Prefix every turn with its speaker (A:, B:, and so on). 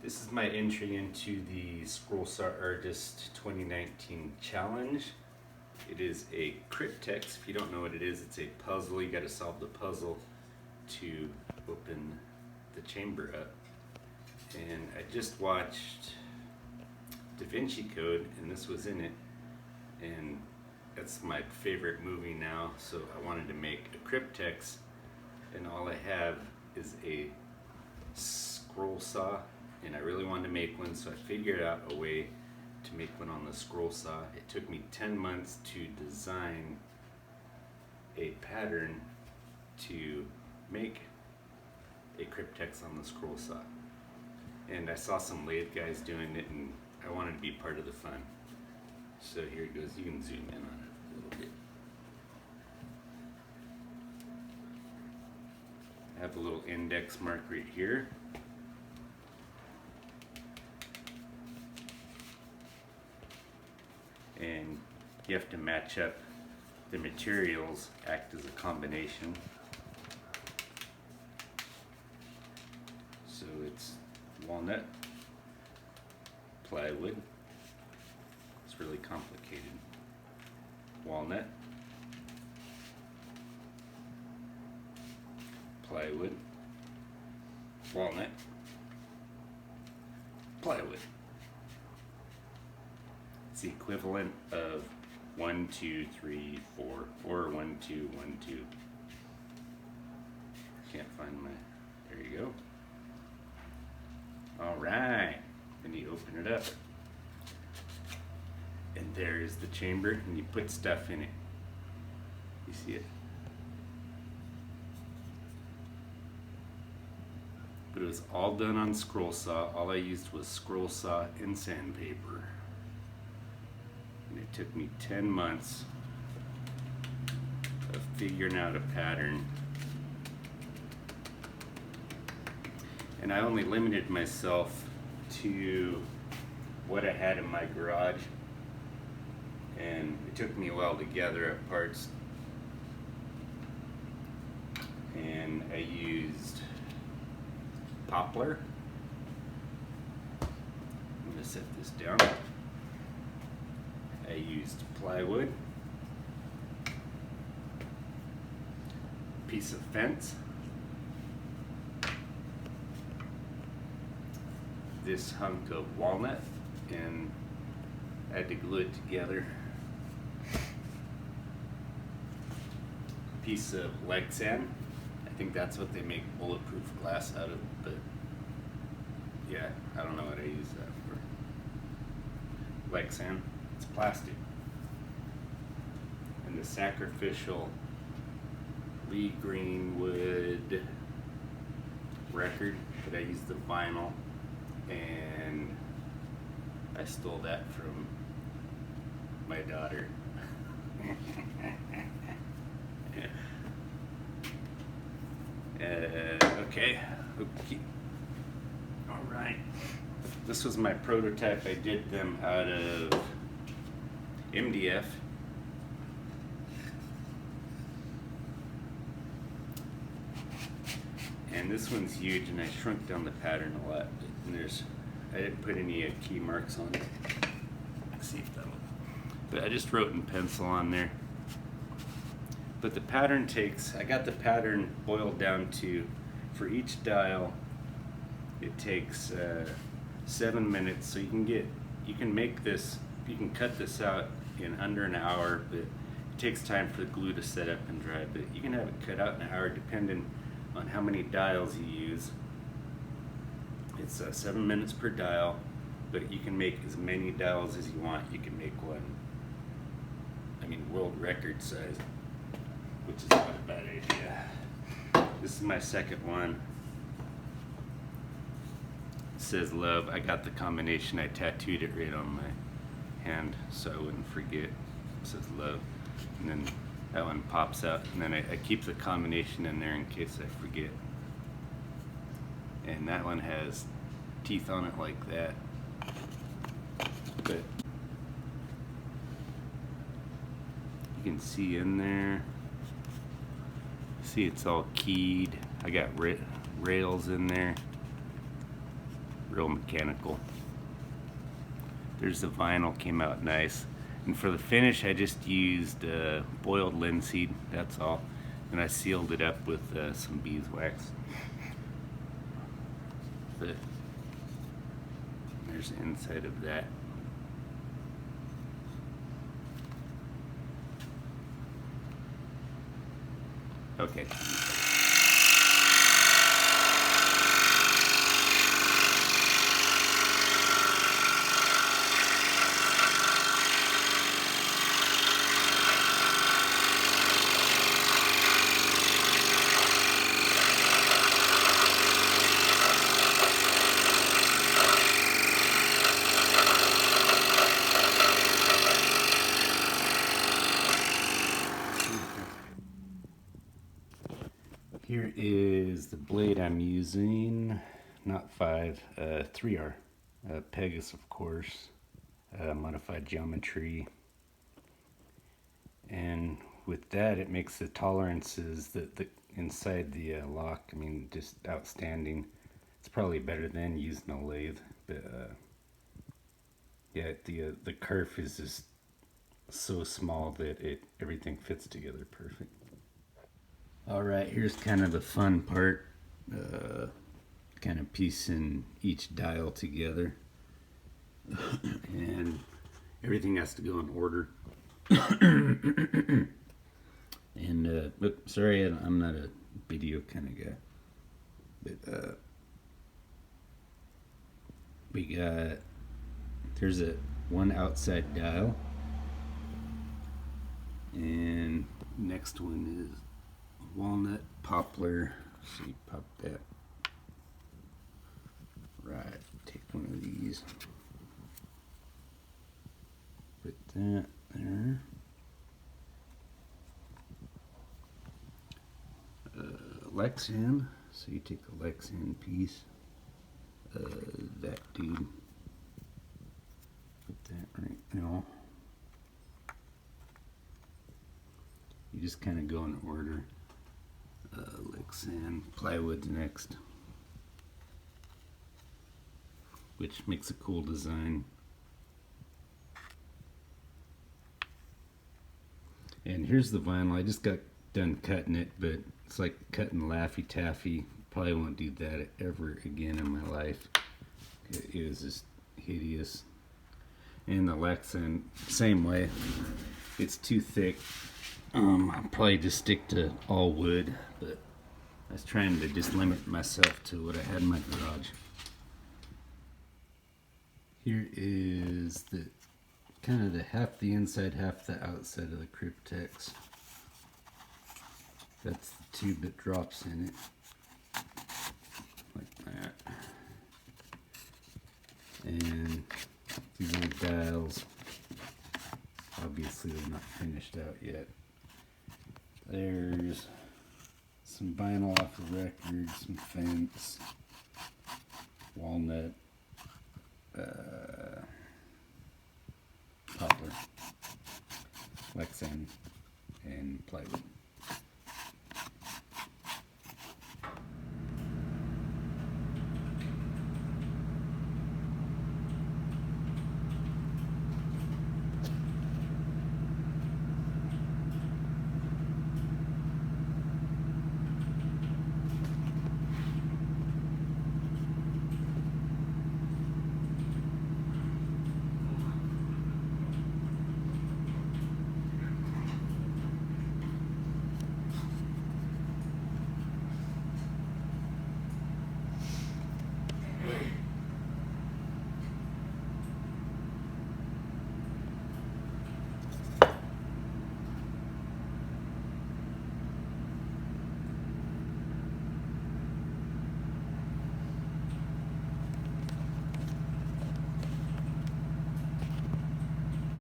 A: This is my entry into the Scroll Saw Artist 2019 challenge. It is a Cryptex. If you don't know what it is, it's a puzzle. You got to solve the puzzle to open the chamber up. And I just watched Da Vinci Code, and this was in it. And that's my favorite movie now, so I wanted to make a Cryptex, and all I have is a scroll saw, and I really wanted to make one, so I figured out a way to make one on the scroll saw. It took me 10 months to design a pattern to make a Cryptex on the scroll saw. And I saw some lathe guys doing it, and I wanted to be part of the fun. So here it goes. You can zoom in on it a little bit. I have a little index mark right here. And you have to match up the materials, act as a combination. So it's walnut, plywood. It's really complicated. Walnut, plywood, walnut, plywood. It's the equivalent of 1, 2, 3, 4, or 1, 2, 1, 2. Can't find my, there you go. All right, then you open it up. And there is the chamber, and you put stuff in it. You see it? But it was all done on scroll saw. All I used was scroll saw and sandpaper. And it took me 10 months of figuring out a pattern. And I only limited myself to what I had in my garage. And it took me a while to gather up parts. And I used poplar. I'm going to set this down. I used plywood, piece of fence, this hunk of walnut, and I had to glue it together. Piece of Lexan. I think that's what they make bulletproof glass out of, but yeah, I don't know what I use that for. Lexan. It's plastic. And the sacrificial Lee Greenwood record, but I used the vinyl, and I stole that from my daughter. Okay. All right. This was my prototype. I did them out of MDF. And this one's huge, and I shrunk down the pattern a lot. And I didn't put any key marks on it. Let's see if that'll. But I just wrote in pencil on there. But the pattern I got the pattern boiled down to, for each dial, it takes 7 minutes. So you can make this, you can cut this out in under an hour, but it takes time for the glue to set up and dry. But you can have it cut out in an hour depending on how many dials you use. It's 7 minutes per dial, but you can make as many dials as you want. You can make one, world record size, which is not a bad idea. This is my second one. It says love. I got the combination. I tattooed it right on my hand so I wouldn't forget. It says love. And then that one pops out, and then I keep the combination in there in case I forget. And that one has teeth on it like that. But you can see in there, see it's all keyed. I got rails in there. real mechanical. There's the vinyl, came out nice. And for the finish, I just used boiled linseed, that's all. And I sealed it up with some beeswax. There's the inside of that. Okay. Here is the blade I'm using, not 5, 3R, Pegasus of course, modified geometry, and with that it makes the tolerances that the inside the lock, I mean, just outstanding. It's probably better than using a lathe, but yeah, the kerf is just so small that everything fits together perfect. Alright, here's kind of the fun part, kind of piecing each dial together, and everything has to go in order. And, sorry, I'm not a video kind of guy, but we got, there's one outside dial, and next one is walnut, poplar. So you pop that. Right, take one of these. Put that there. Lexan. So you take a Lexan piece. That dude. Put that right now. You just kind of go in order. Lexan, plywood's next, which makes a cool design. And here's the vinyl. I just got done cutting it, but it's like cutting Laffy Taffy. Probably won't do that ever again in my life. It is just hideous. And the Lexan, same way. It's too thick. I'll probably just stick to all wood, but I was trying to just limit myself to what I had in my garage. Here is the kind of the half the inside, half the outside of the Cryptex. That's the tube that drops in it, like that. And these are the dials. Obviously they're not finished out yet. There's some vinyl off the record, some fence, walnut, poplar, Lexan, and plywood.